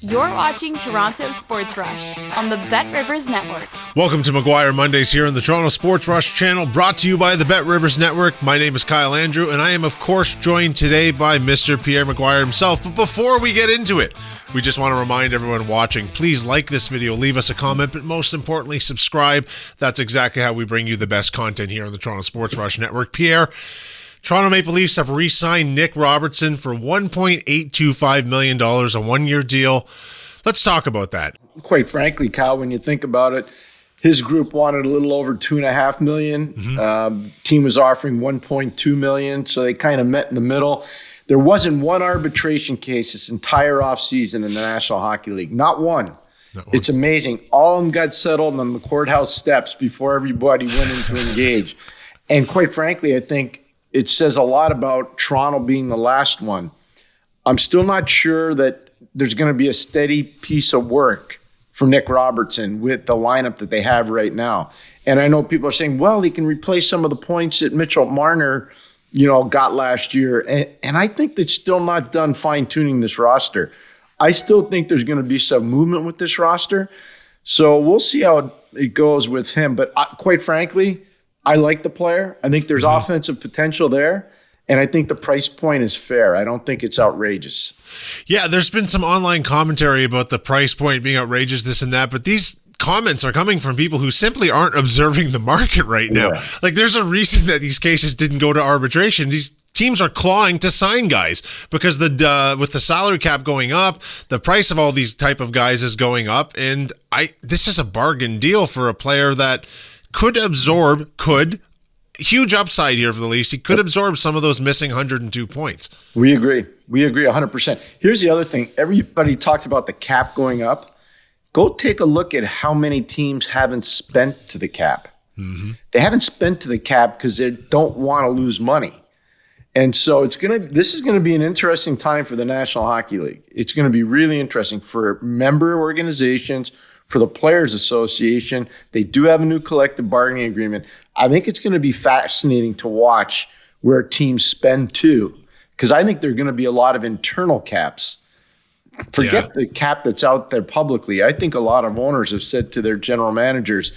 You're watching Toronto Sports Rush on the Bet Rivers Network. Welcome to McGuire Mondays here on the Toronto Sports Rush channel, brought to you by the Bet Rivers Network. My name is Kyle Andrew, and I am, of course, joined today by Mr. Pierre McGuire himself. But before we get into it, we just want to remind everyone watching, please like this video, leave us a comment, but most importantly, subscribe. That's exactly how we bring you the best content here on the Toronto Sports Rush Network. Pierre, Toronto Maple Leafs have re-signed Nick Robertson for $1.825 million, a one-year deal. Let's talk about that. Quite frankly, Kyle, when you think about it, his group wanted a little over $2.5 million. Team was offering $1.2 million, so they kind of met in the middle. There wasn't one arbitration case this entire offseason in the National Hockey League. Not one. It's amazing. All of them got settled on the courthouse steps before everybody went in to engage. And quite frankly, I think it says a lot about Toronto being the last one. I'm still not sure that there's going to be a steady piece of work for Nick Robertson with the lineup that they have right now. And I know people are saying, well, he can replace some of the points that Mitchell Marner, got last year. And I think they're still not done fine-tuning this roster. I still think there's going to be some movement with this roster. So we'll see how it goes with him. But quite frankly, I like the player. I think there's offensive potential there. And I think the price point is fair. I don't think it's outrageous. Yeah, there's been some online commentary about the price point being outrageous, this and that. But these comments are coming from people who simply aren't observing the market right now. Yeah. Like, there's a reason that these cases didn't go to arbitration. These teams are clawing to sign guys because with the salary cap going up, the price of all these type of guys is going up. And this is a bargain deal for a player that could huge upside here for the Leafs. He could absorb some of those missing 102 points. We agree 100%. Here's the other thing. Everybody talks about the cap going up. Go take a look at how many teams haven't spent to the cap. They haven't spent to the cap because they don't want to lose money. And so this is going to be an interesting time for the National Hockey League. It's going to be really interesting for member organizations, for the Players Association. They do have a new collective bargaining agreement. I think it's going to be fascinating to watch where teams spend to, because I think there are going to be a lot of internal caps. Forget the cap that's out there publicly. I think a lot of owners have said to their general managers,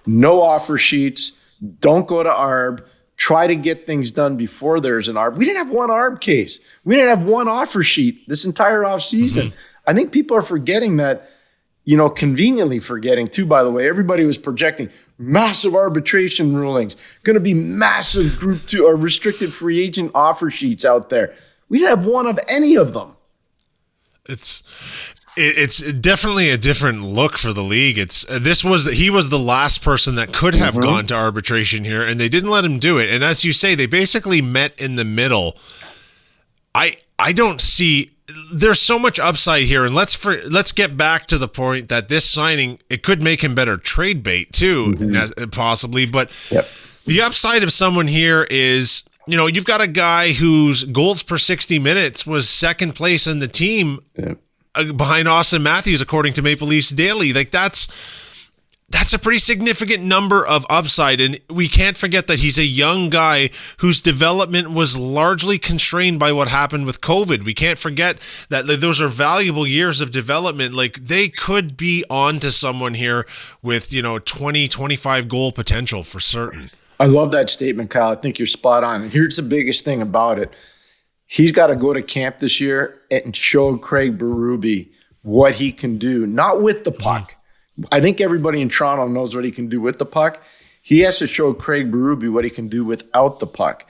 no offer sheets, don't go to ARB, try to get things done before there's an ARB. We didn't have one ARB case. We didn't have one offer sheet this entire offseason. I think people are forgetting that, conveniently forgetting too, by the way. Everybody was projecting massive arbitration rulings, going to be massive Group 2 or restricted free agent offer sheets out there. We didn't have one of any of them. It's definitely a different look for the league. He was the last person that could have gone to arbitration here, and they didn't let him do it. And as you say, they basically met in the middle. I don't see. There's so much upside here, and let's get back to the point that this signing, it could make him better trade bait too, possibly. But the upside of someone here is, you've got a guy whose goals per 60 minutes was second place in the team behind Austin Matthews, according to Maple Leafs Daily. Like, that's a pretty significant number of upside, and we can't forget that he's a young guy whose development was largely constrained by what happened with COVID. We can't forget that those are valuable years of development. Like, they could be on to someone here with, 20, 25 goal potential for certain. I love that statement, Kyle. I think you're spot on. And here's the biggest thing about it. He's got to go to camp this year and show Craig Berube what he can do, not with the puck. I think everybody in Toronto knows what he can do with the puck. He has to show Craig Berube what he can do without the puck,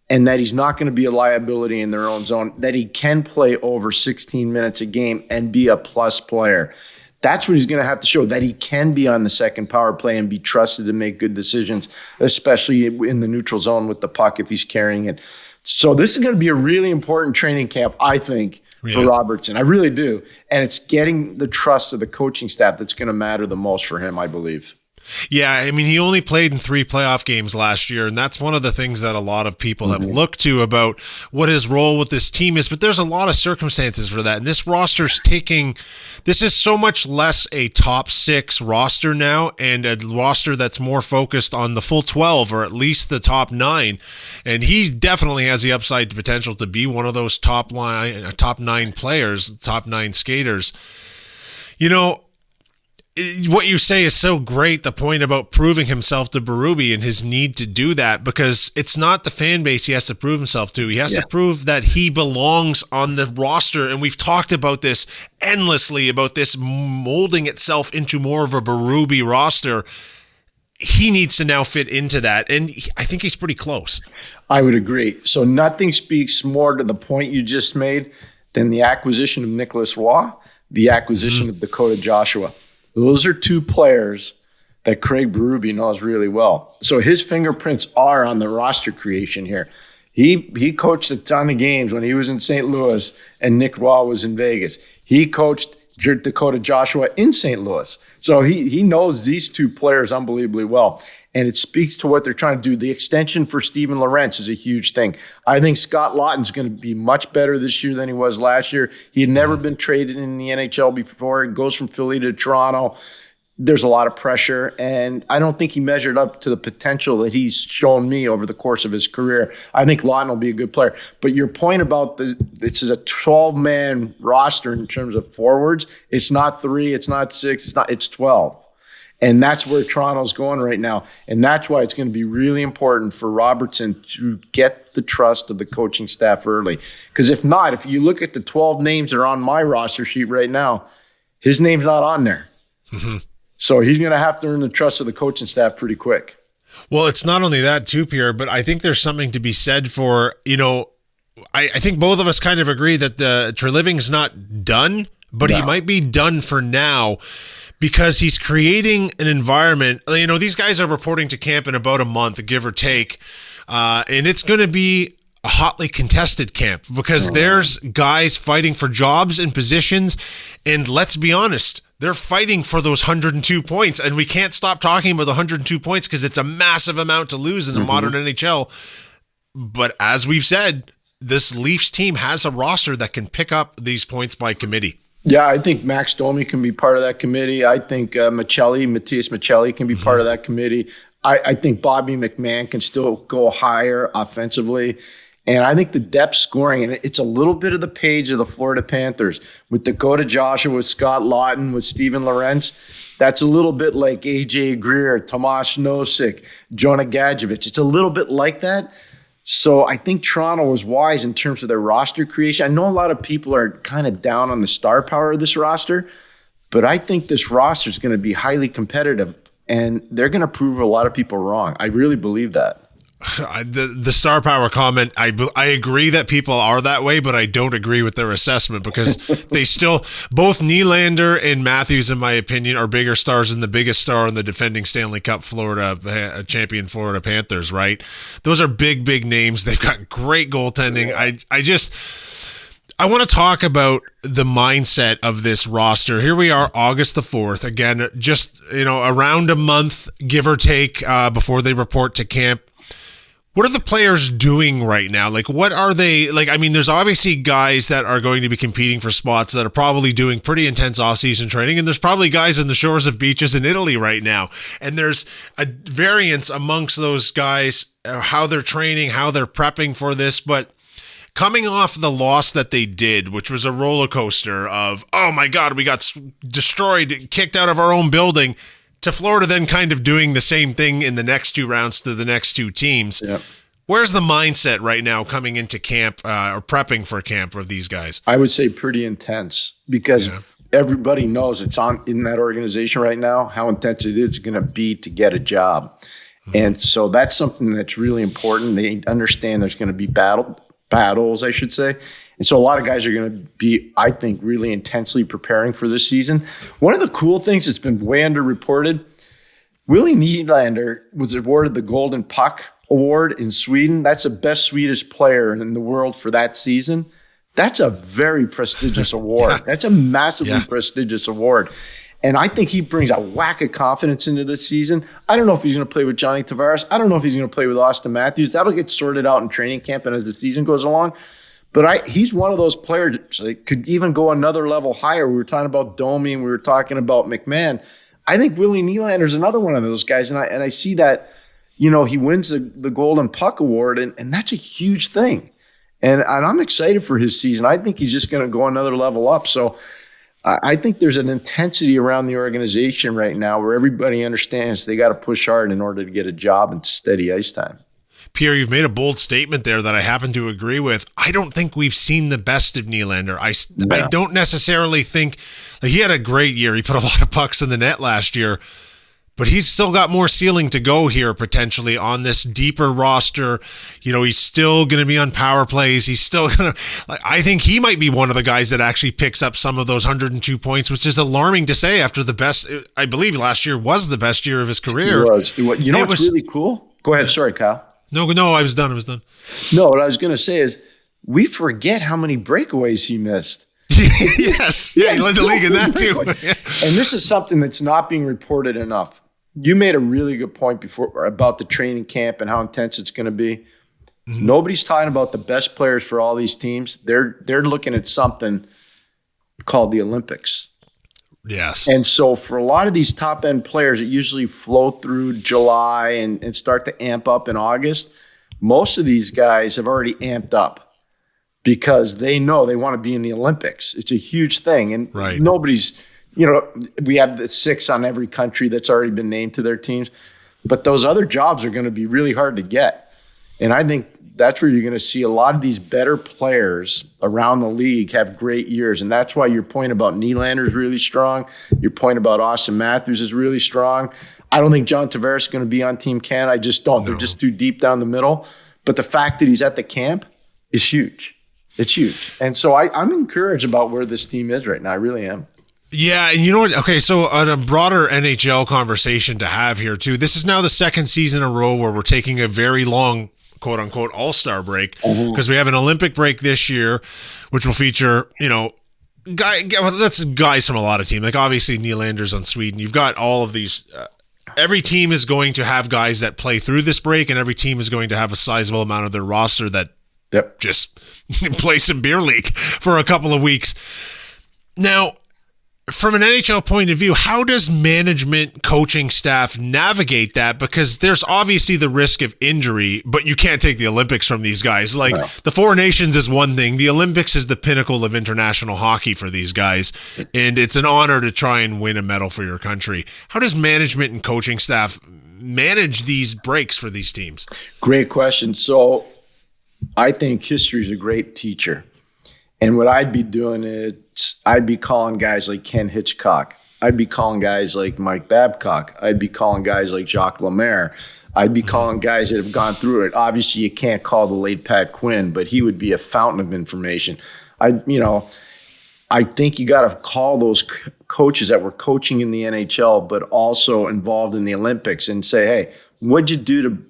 and that he's not going to be a liability in their own zone, that he can play over 16 minutes a game and be a plus player. That's what he's going to have to show, that he can be on the second power play and be trusted to make good decisions, especially in the neutral zone with the puck if he's carrying it. So this is going to be a really important training camp, I think, for Robertson. I really do. And it's getting the trust of the coaching staff that's going to matter the most for him, I believe. Yeah, I mean, he only played in 3 playoff games last year, and that's one of the things that a lot of people have looked to about what his role with this team is, but there's a lot of circumstances for that, and this roster's this is so much less a top 6 roster now, and a roster that's more focused on the full 12, or at least the top 9, and he definitely has the upside potential to be one of those top 9 players, top 9 skaters. You know, what you say is so great, the point about proving himself to Berube and his need to do that, because it's not the fan base he has to prove himself to. He has to prove that he belongs on the roster, and we've talked about this endlessly, about this molding itself into more of a Berube roster. He needs to now fit into that, and I think he's pretty close. I would agree. So nothing speaks more to the point you just made than the acquisition of Nicholas Roy, the acquisition of Dakota Joshua. Those are two players that Craig Berube knows really well. So his fingerprints are on the roster creation here. He coached a ton of games when he was in St. Louis and Nick Roy was in Vegas. He coached Dakota Joshua in St. Louis. So he knows these two players unbelievably well. And it speaks to what they're trying to do. The extension for Steven Lorentz is a huge thing. I think Scott Laughton's going to be much better this year than he was last year. He had never been traded in the NHL before. He goes from Philly to Toronto. There's a lot of pressure, and I don't think he measured up to the potential that he's shown me over the course of his career. I think Laughton will be a good player. But your point about this is a 12-man roster in terms of forwards. It's not 3, it's not 6, it's 12. And that's where Toronto's going right now. And that's why it's going to be really important for Robertson to get the trust of the coaching staff early. Because if not, if you look at the 12 names that are on my roster sheet right now, his name's not on there. Mm-hmm. So he's going to have to earn the trust of the coaching staff pretty quick. Well, it's not only that too, Pierre, but I think there's something to be said for, I think both of us kind of agree that the Treliving's not done, but he might be done for now. Because he's creating an environment. These guys are reporting to camp in about a month, give or take. And it's going to be a hotly contested camp because there's guys fighting for jobs and positions. And let's be honest, they're fighting for those 102 points. And we can't stop talking about the 102 points because it's a massive amount to lose in the modern NHL. But as we've said, this Leafs team has a roster that can pick up these points by committee. Yeah, I think Max Domi can be part of that committee. I think Matthias Michelli can be part of that committee. I think Bobby McMahon can still go higher offensively. And I think the depth scoring, and it's a little bit of the page of the Florida Panthers with Dakota Joshua, with Scott Laughton, with Steven Lorentz. That's a little bit like AJ Greer, Tomas Nosek, Jonah Gadjevich. It's a little bit like that. So I think Toronto was wise in terms of their roster creation. I know a lot of people are kind of down on the star power of this roster, but I think this roster is going to be highly competitive, and they're going to prove a lot of people wrong. I really believe that. The star power comment, I agree that people are that way, but I don't agree with their assessment because they still, both Nylander and Matthews, in my opinion, are bigger stars than the biggest star in the defending Stanley Cup Florida champion Florida Panthers, right? Those are big, big names. They've got great goaltending. I want to talk about the mindset of this roster. Here we are, August the 4th. Again, just, around a month, give or take, before they report to camp. What are the players doing right now? Like, what are they like? I mean, there's obviously guys that are going to be competing for spots that are probably doing pretty intense off-season training, and there's probably guys on the shores of beaches in Italy right now. And there's a variance amongst those guys, how they're training, how they're prepping for this. But coming off the loss that they did, which was a roller coaster of, oh my God, we got destroyed, kicked out of our own building, to Florida then kind of doing the same thing in the next two rounds to the next two teams. Yep. Where's the mindset right now coming into camp or prepping for camp of these guys? I would say pretty intense because everybody knows it's on in that organization right now how intense it is going to be to get a job. Mm-hmm. And so that's something that's really important. They understand there's going to be battles, I should say. And so a lot of guys are going to be, I think, really intensely preparing for this season. One of the cool things that's been way underreported, Willie Nylander was awarded the Golden Puck Award in Sweden. That's the best Swedish player in the world for that season. That's a very prestigious award. That's a massively prestigious award. And I think he brings a whack of confidence into this season. I don't know if he's going to play with Johnny Tavares. I don't know if he's going to play with Austin Matthews. That'll get sorted out in training camp and as the season goes along. But he's one of those players that could even go another level higher. We were talking about Domi and we were talking about McMahon. I think Willie Nylander is another one of those guys. And I see that, he wins the Golden Puck Award, and that's a huge thing. And I'm excited for his season. I think he's just going to go another level up. So I think there's an intensity around the organization right now where everybody understands they got to push hard in order to get a job and steady ice time. Pierre, you've made a bold statement there that I happen to agree with. I don't think we've seen the best of Nylander. I don't necessarily think he had a great year. He put a lot of pucks in the net last year, but he's still got more ceiling to go here potentially on this deeper roster. He's still going to be on power plays. He's still going to, I think he might be one of the guys that actually picks up some of those 102 points, which is alarming to say after the best, I believe last year was the best year of his career. It was. What's really cool? Go ahead. Sorry, Kyle. No, I was done. No, what I was going to say is we forget how many breakaways he missed. Yes. Yeah, he led the league in that too. And this is something that's not being reported enough. You made a really good point before about the training camp and how intense it's going to be. Mm-hmm. Nobody's talking about the best players for all these teams. They're looking at something called the Olympics. Yes. And so for a lot of these top-end players that usually flow through July and start to amp up in August, most of these guys have already amped up because they know they want to be in the Olympics. It's a huge thing. And nobody's, we have the 6 on every country that's already been named to their teams. But those other jobs are going to be really hard to get. And I think that's where you're going to see a lot of these better players around the league have great years. And that's why your point about Nylander is really strong. Your point about Austin Matthews is really strong. I don't think John Tavares is going to be on Team Canada. I just don't. No. They're just too deep down the middle. But the fact that he's at the camp is huge. It's huge. And so I'm encouraged about where this team is right now. I really am. Yeah, and you know what? Okay, so on a broader NHL conversation to have here, too, this is now the second season in a row where we're taking a very long quote-unquote all-star break because we have an Olympic break this year, which will feature, guys from a lot of teams. Like, obviously, Nylander's on Sweden. You've got all of these every team is going to have guys that play through this break, and every team is going to have a sizable amount of their roster that just play some beer league for a couple of weeks. Now, from an NHL point of view, how does management, coaching staff navigate that? Because there's obviously the risk of injury, but you can't take the Olympics from these guys. Like, the Four Nations is one thing. The Olympics is the pinnacle of international hockey for these guys, and it's an honor to try and win a medal for your country. How does management and coaching staff manage these breaks for these teams? Great question. So I think history is a great teacher. And what I'd be doing is I'd be calling guys like Ken Hitchcock. I'd be calling guys like Mike Babcock. I'd be calling guys like Jacques Lemaire. I'd be calling guys that have gone through it. Obviously, you can't call the late Pat Quinn, but he would be a fountain of information. I think you got to call those coaches that were coaching in the NHL, but also involved in the Olympics and say, hey, what'd you do to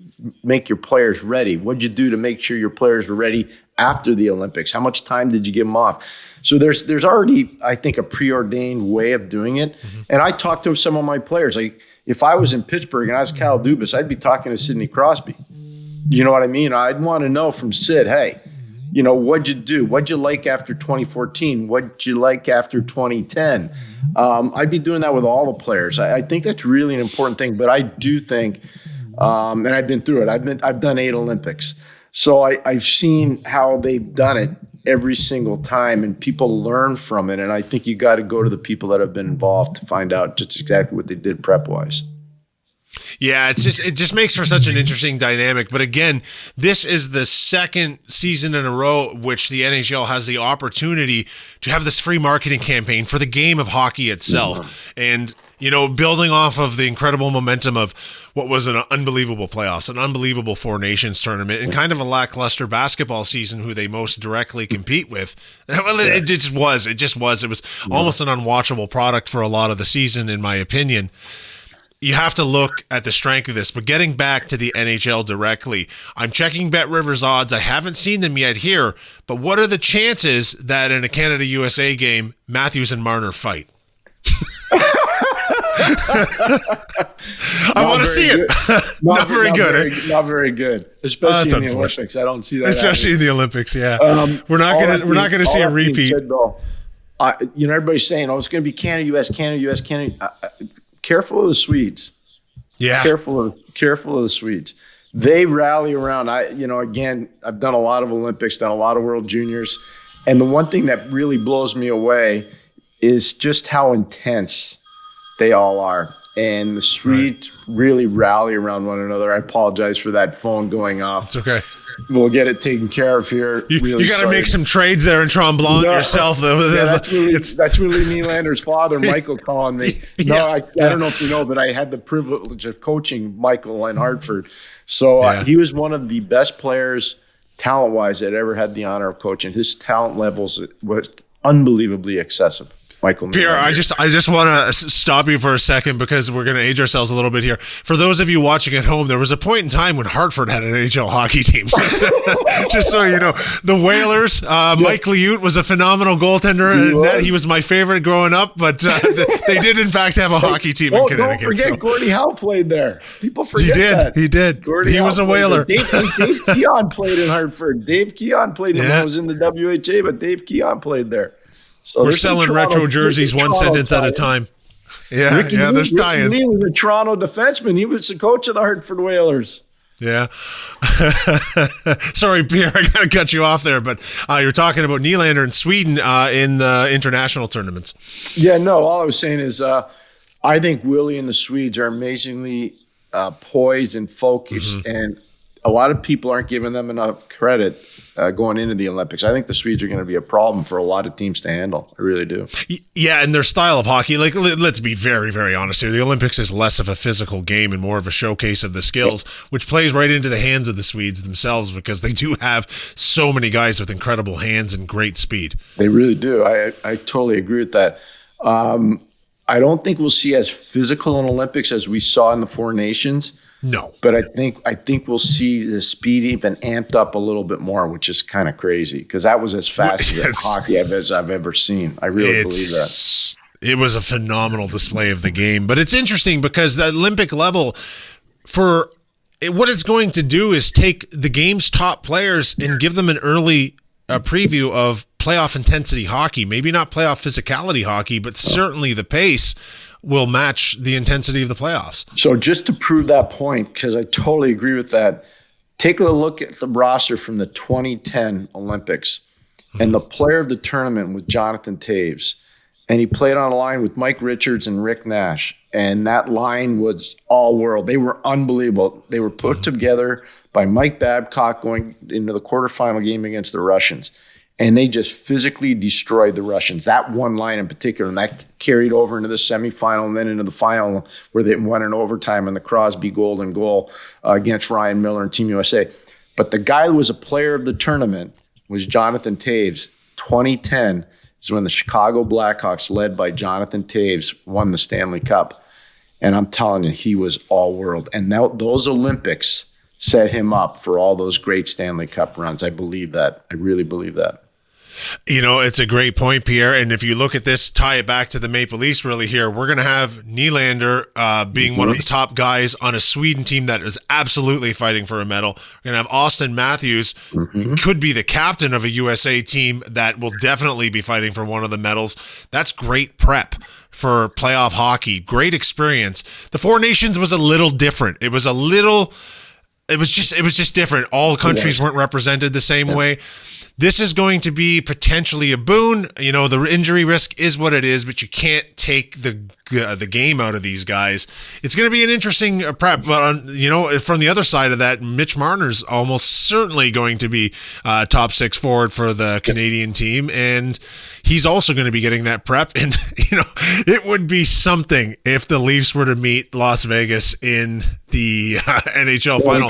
make your players ready? What'd you do to make sure your players were ready after the Olympics? How much time did you give them off? So there's already, I think, a preordained way of doing it. Mm-hmm. And I talked to some of my players. Like, if I was in Pittsburgh and I was Cal Dubas, I'd be talking to Sidney Crosby. You know what I mean? I'd want to know from Sid, hey, what'd you do? What'd you like after 2014? What'd you like after 2010? I'd be doing that with all the players. I think that's really an important thing. But I do think, and I've been through it. I've done 8 Olympics. So I've seen how they've done it every single time, and people learn from it. And I think you got to go to the people that have been involved to find out just exactly what they did prep-wise. Yeah, it just makes for such an interesting dynamic. But again, this is the second season in a row which the NHL has the opportunity to have this free marketing campaign for the game of hockey itself. Mm-hmm. And building off of the incredible momentum of what was an unbelievable playoffs, an unbelievable Four Nations tournament, and kind of a lackluster basketball season who they most directly compete with. Well, it just was. It was almost an unwatchable product for a lot of the season, in my opinion. You have to look at the strength of this. But getting back to the NHL directly, I'm checking BetRivers odds. I haven't seen them yet here, but what are the chances that in a Canada-USA game, Matthews and Marner fight? I want to see it. Not very good. Not very good, especially in the Olympics. I don't see that. Especially in the Olympics, yeah. We're not going to see a repeat. Said, though, everybody's saying, "Oh, it's going to be Canada, US, Canada, US, Canada." Careful of the Swedes. Yeah. Careful of the Swedes. They rally around. Again, I've done a lot of Olympics, done a lot of World Juniors, and the one thing that really blows me away is just how intense they all are. And the Swedes really rally around one another. I apologize for that phone going off. It's okay. We'll get it taken care of here. You got to make some trades there in Tremblant yourself, though. Yeah, that's really Nylander's father, Michael, calling me. No, I don't know if you know, but I had the privilege of coaching Michael in Hartford. So he was one of the best players, talent-wise, that ever had the honor of coaching. His talent levels was unbelievably excessive. Michael Pierre, Nylander. I just want to stop you for a second because we're going to age ourselves a little bit here. For those of you watching at home, there was a point in time when Hartford had an NHL hockey team. Just so you know, the Whalers. Mike Liut was a phenomenal goaltender, and he was my favorite growing up. But they did, in fact, have a hockey team in Connecticut. Don't forget, Gordie Howe played there. People forget that. He did. He was a Whaler. Dave Keon played in Hartford. Dave Keon played when I was in the WHA, but Dave Keon played there. So we're selling retro jerseys one sentence at a time. Yeah, there's tie-ins. Ricky Lee was a Toronto defenseman. He was the coach of the Hartford Whalers. Yeah. Sorry, Pierre, I got to cut you off there, but you're talking about Nylander in Sweden in the international tournaments. Yeah, no, all I was saying is I think Willie and the Swedes are amazingly poised and focused, and a lot of people aren't giving them enough credit going into the Olympics. I think the Swedes are going to be a problem for a lot of teams to handle. I really do. Yeah, and their style of hockey, like, let's be very, very honest here. The Olympics is less of a physical game and more of a showcase of the skills, which plays right into the hands of the Swedes themselves because they do have so many guys with incredible hands and great speed. They really do. I totally agree with that. I don't think we'll see as physical an Olympics as we saw in the Four Nations. No, but I think we'll see the speed even amped up a little bit more, which is kind of crazy because that was as fast as hockey as I've ever seen. I really believe that. It was a phenomenal display of the game, but it's interesting because the Olympic level for what it's going to do is take the game's top players and give them an early preview of playoff intensity hockey. Maybe not playoff physicality hockey, but certainly the pace will match the intensity of the playoffs. So just to prove that point, because I totally agree with that, take a look at the roster from the 2010 Olympics. And the player of the tournament was Jonathan Toews. And he played on a line with Mike Richards and Rick Nash. And that line was all world. They were unbelievable. They were put together by Mike Babcock going into the quarterfinal game against the Russians. And they just physically destroyed the Russians. That one line in particular, and that carried over into the semifinal and then into the final where they went in overtime in the Crosby golden goal against Ryan Miller and Team USA. But the guy who was a player of the tournament was Jonathan Toews. 2010 is when the Chicago Blackhawks, led by Jonathan Toews, won the Stanley Cup. And I'm telling you, he was all world. And now those Olympics set him up for all those great Stanley Cup runs. I believe that. I really believe that. You know, it's a great point, Pierre. And if you look at this, tie it back to the Maple Leafs really here, we're going to have Nylander being one of the top guys on a Sweden team that is absolutely fighting for a medal. We're going to have Austin Matthews, could be the captain of a USA team that will definitely be fighting for one of the medals. That's great prep for playoff hockey. Great experience. The Four Nations was a little different. It was just different. All countries weren't represented the same way. This is going to be potentially a boon. You know, the injury risk is what it is, but you can't take the game out of these guys. It's going to be an interesting prep. But, you know, from the other side of that, Mitch Marner's almost certainly going to be top six forward for the Canadian team. And he's also going to be getting that prep. And, you know, it would be something if the Leafs were to meet Las Vegas in the NHL final.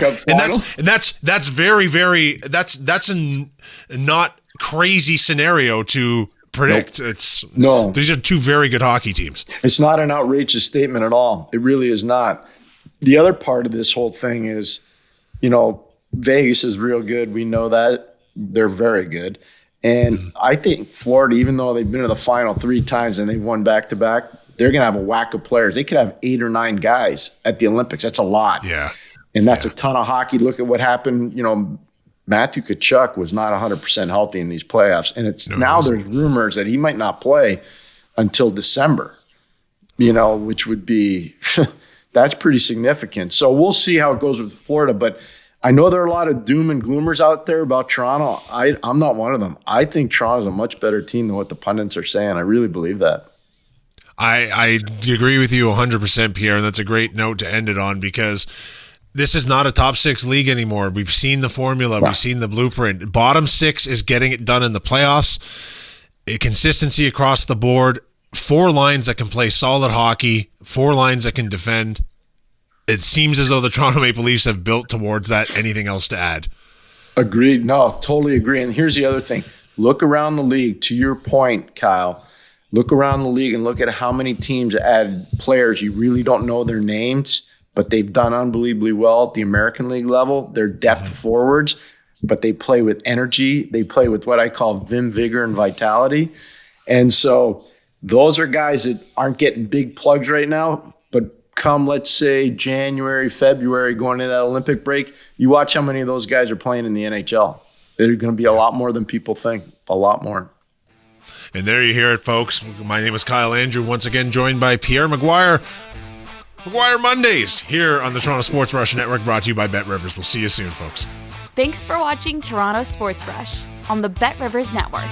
And that's very, very, that's a not crazy scenario to predict. Nope. These are two very good hockey teams. It's not an outrageous statement at all. It really is not. The other part of this whole thing is, you know, Vegas is real good. We know that. They're very good. And I think Florida, even though they've been to the final 3 times and they've won back-to-back, they're going to have a whack of players. They could have 8 or 9 guys at the Olympics. That's a lot. Yeah. And that's a ton of hockey. Look at what happened. You know, Matthew Tkachuk was not 100% healthy in these playoffs. And there's rumors that he might not play until December, you know, which would be – that's pretty significant. So we'll see how it goes with Florida. But I know there are a lot of doom and gloomers out there about Toronto. I'm not one of them. I think Toronto's a much better team than what the pundits are saying. I really believe that. I agree with you 100%, Pierre, and that's a great note to end it on, because this is not a top 6 league anymore. We've seen the formula. We've seen the blueprint. Bottom 6 is getting it done in the playoffs. Consistency across the board. 4 lines that can play solid hockey. 4 lines that can defend. It seems as though the Toronto Maple Leafs have built towards that. Anything else to add? Agreed. No, totally agree. And here's the other thing. Look around the league. To your point, Kyle, look around the league and look at how many teams add players you really don't know their names, but they've done unbelievably well at the American League level. They're depth forwards, but they play with energy. They play with what I call vim, vigor, and vitality. And so those are guys that aren't getting big plugs right now, but come, let's say, January, February, going into that Olympic break, you watch how many of those guys are playing in the NHL. They're going to be a lot more than people think, a lot more. And there you hear it, folks. My name is Kyle Andrew, once again joined by Pierre McGuire. McGuire Mondays here on the Toronto Sports Rush Network, brought to you by Bet Rivers. We'll see you soon, folks. Thanks for watching Toronto Sports Rush on the Bet Rivers Network.